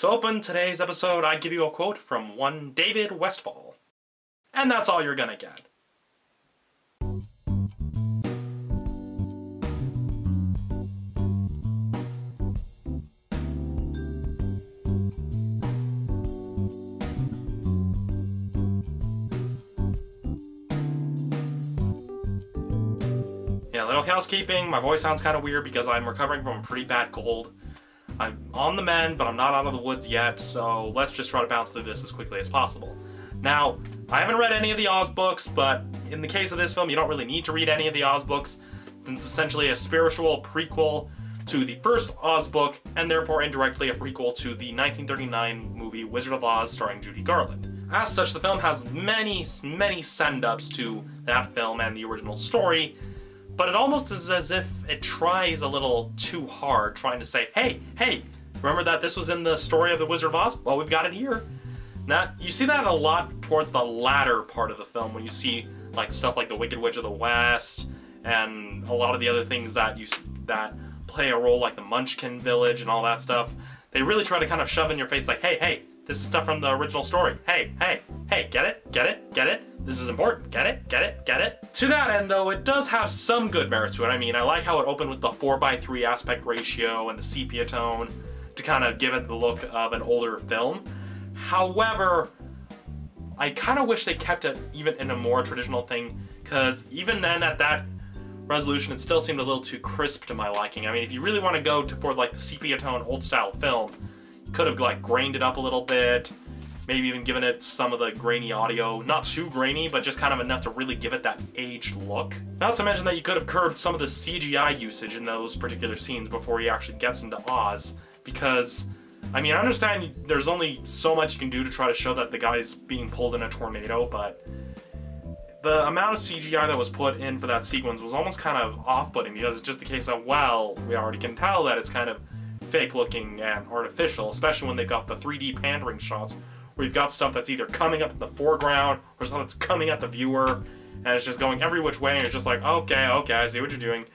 To open today's episode, I give you a quote from one David Westfall. And that's all you're gonna get. Yeah, little housekeeping. My voice sounds kind of weird because I'm recovering from a pretty bad cold. I'm on the mend, but I'm not out of the woods yet, so let's just try to bounce through this as quickly as possible. Now, I haven't read any of the Oz books, but in the case of this film, you don't really need to read any of the Oz books, since it's essentially a spiritual prequel to the first Oz book, and therefore indirectly a prequel to the 1939 movie Wizard of Oz starring Judy Garland. As such, the film has many send-ups to that film and the original story, but it almost is as if it tries a little too hard, trying to say, hey, remember that this was in the story of the Wizard of Oz? Well, we've got it here. Now, you see that a lot towards the latter part of the film, when you see like stuff like the Wicked Witch of the West, and a lot of the other things that play a role, like the Munchkin Village and all that stuff. They really try to kind of shove in your face like, hey, this is stuff from the original story. Hey, get it? This is important. Get it? To that end, though, it does have some good merits to it. I mean, I like how it opened with the 4:3 aspect ratio and the sepia tone to kind of give it the look of an older film. However, I kind of wish they kept it even in a more traditional thing, because even then at that resolution, it still seemed a little too crisp to my liking. I mean, if you really want to go for like the sepia tone old style film, could have like grained it up a little bit, maybe even given it some of the grainy audio. Not too grainy, but just kind of enough to really give it that aged look. Not to mention that you could have curbed some of the CGI usage in those particular scenes before he actually gets into Oz, because, I mean, I understand there's only so much you can do to try to show that the guy's being pulled in a tornado, but the amount of CGI that was put in for that sequence was almost kind of off-putting, because it's just a case of, well, we already can tell that it's kind of fake looking and artificial, especially when they've got the 3D pandering shots where you've got stuff that's either coming up in the foreground or stuff that's coming at the viewer, and it's just going every which way, and you're just like, okay, I see what you're doing.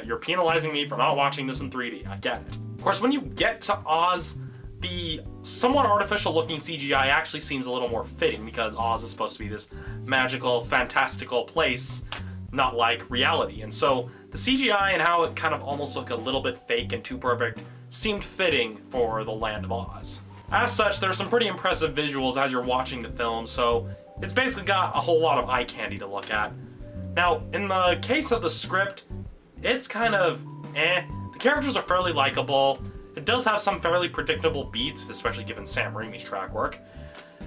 You're penalizing me for not watching this in 3D. I get it. Of course, when you get to Oz, the somewhat artificial looking CGI actually seems a little more fitting, because Oz is supposed to be this magical, fantastical place, not like reality. And so the CGI and how it kind of almost looked a little bit fake and too perfect seemed fitting for the land of Oz. As such, there's some pretty impressive visuals as you're watching the film, so it's basically got a whole lot of eye candy to look at. Now, in the case of the script, it's kind of The characters are fairly likable. It does have some fairly predictable beats, especially given Sam Raimi's track work.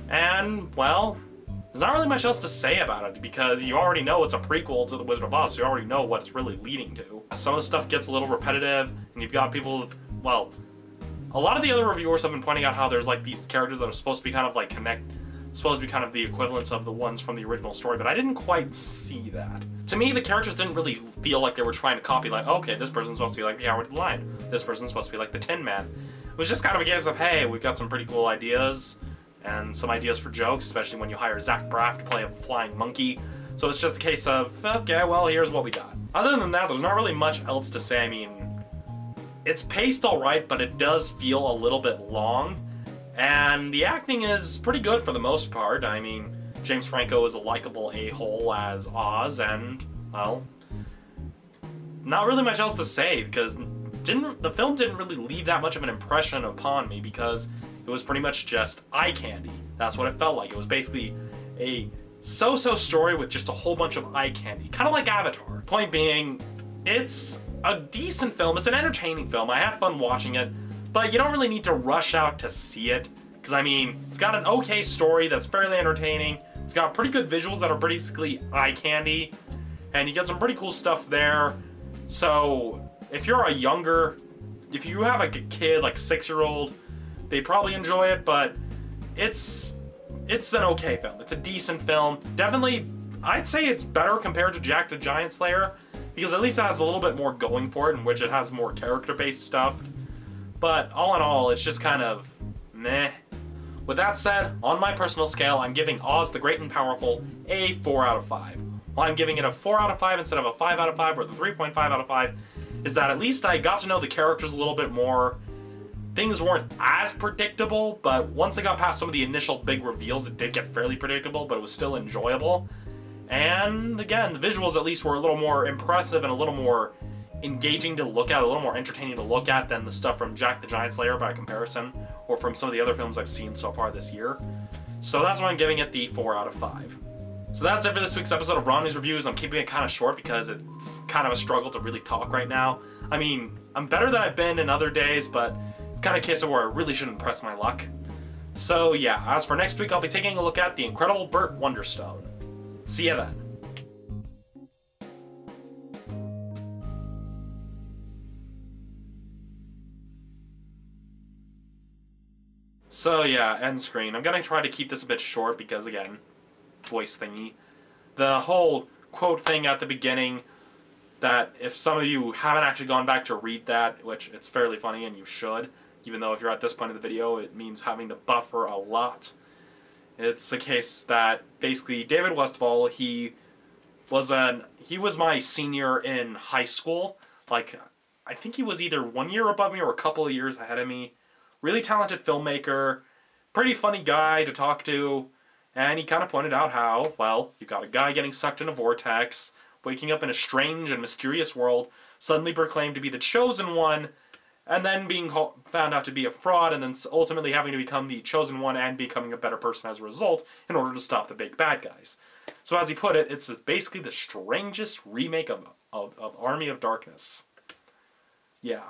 And, well, there's not really much else to say about it, because you already know it's a prequel to The Wizard of Oz, so you already know what it's really leading to. Some of the stuff gets a little repetitive, and you've got people, well, a lot of the other reviewers have been pointing out how there's like these characters that are supposed to be kind of like supposed to be kind of the equivalents of the ones from the original story, but I didn't quite see that. To me, the characters didn't really feel like they were trying to copy, like, okay, this person's supposed to be like the Cowardly Lion, this person's supposed to be like the Tin Man. It was just kind of a case of, hey, we've got some pretty cool ideas, and some ideas for jokes, especially when you hire Zach Braff to play a flying monkey. So it's just a case of, okay, well, here's what we got. Other than that, there's not really much else to say. I mean, it's paced all right, but it does feel a little bit long. And the acting is pretty good for the most part. I mean, James Franco is a likable a-hole as Oz, and, well, not really much else to say, because the film didn't really leave that much of an impression upon me, because it was pretty much just eye candy. That's what it felt like. It was basically a so-so story with just a whole bunch of eye candy, kind of like Avatar. Point being, it's a decent film. It's an entertaining film. I had fun watching it, but you don't really need to rush out to see it, because, I mean, it's got an okay story that's fairly entertaining. It's got pretty good visuals that are basically eye candy, and you get some pretty cool stuff there. So if you have like a kid, like a 6-year-old, they probably enjoy it, but it's an okay film. It's a decent film. Definitely, I'd say it's better compared to Jack the Giant Slayer, because at least it has a little bit more going for it, in which it has more character-based stuff. But all in all, it's just kind of meh. With that said, on my personal scale, I'm giving Oz the Great and Powerful a 4 out of 5. Why I'm giving it a 4 out of 5 instead of a 5 out of 5 or the 3.5 out of 5 is that at least I got to know the characters a little bit more. things weren't as predictable, but once I got past some of the initial big reveals, it did get fairly predictable, but it was still enjoyable. And again, the visuals at least were a little more impressive and a little more engaging to look at, a little more entertaining to look at than the stuff from Jack the Giant Slayer by comparison, or from some of the other films I've seen so far this year. So that's why I'm giving it the 4 out of 5. So that's it for this week's episode of Romney's Reviews. I'm keeping it kind of short because it's kind of a struggle to really talk right now. I mean, I'm better than I've been in other days, but it's kind of a case of where I really shouldn't press my luck. So yeah, as for next week, I'll be taking a look at The Incredible Burt Wonderstone. See ya then. So yeah, end screen. I'm gonna try to keep this a bit short because, again, voice thingy. The whole quote thing at the beginning, that if some of you haven't actually gone back to read that, which it's fairly funny and you should, even though if you're at this point of the video, it means having to buffer a lot. It's a case that basically David Westfall, he was my senior in high school. Like, I think he was either 1 year above me or a couple of years ahead of me. Really talented filmmaker, pretty funny guy to talk to, and he kind of pointed out how, well, you've got a guy getting sucked in a vortex, waking up in a strange and mysterious world, suddenly proclaimed to be the chosen one, and then being found out to be a fraud, and then ultimately having to become the chosen one and becoming a better person as a result in order to stop the big bad guys. So as he put it, it's basically the strangest remake of Army of Darkness. Yeah.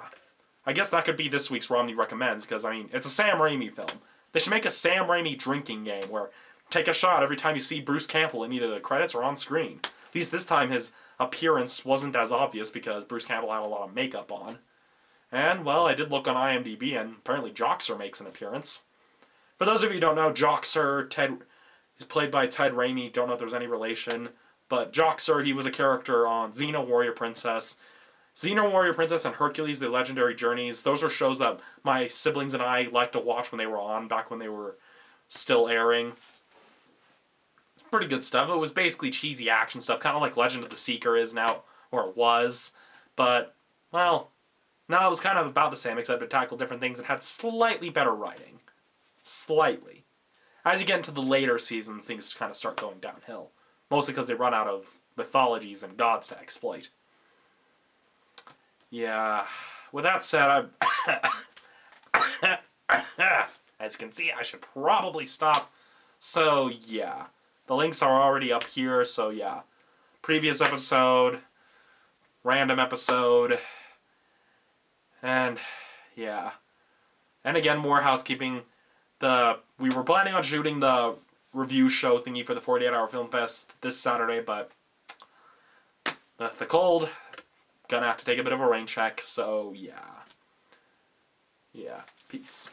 I guess that could be this week's Romney Recommends, because, I mean, it's a Sam Raimi film. They should make a Sam Raimi drinking game where take a shot every time you see Bruce Campbell in either the credits or on screen. At least this time his appearance wasn't as obvious because Bruce Campbell had a lot of makeup on. And, well, I did look on IMDb, and apparently Joxer makes an appearance. For those of you who don't know, Joxer, is played by Ted Raimi. Don't know if there's any relation. But Joxer, he was a character on Xena Warrior Princess. Xena Warrior Princess and Hercules, The Legendary Journeys, those are shows that my siblings and I liked to watch when they were on, back when they were still airing. It's pretty good stuff. It was basically cheesy action stuff, kind of like Legend of the Seeker is now, or it was. But, well, no, it was kind of about the same, except it tackled different things and had slightly better writing. Slightly. As you get into the later seasons, things kind of start going downhill. Mostly because they run out of mythologies and gods to exploit. Yeah, with that said, as you can see, I should probably stop. So, yeah. The links are already up here, so yeah. Previous episode, random episode, and yeah. And again, more housekeeping. We were planning on shooting the review show thingy for the 48-Hour Film Fest this Saturday, but the cold... Gonna have to take a bit of a rain check, so yeah. Yeah, peace.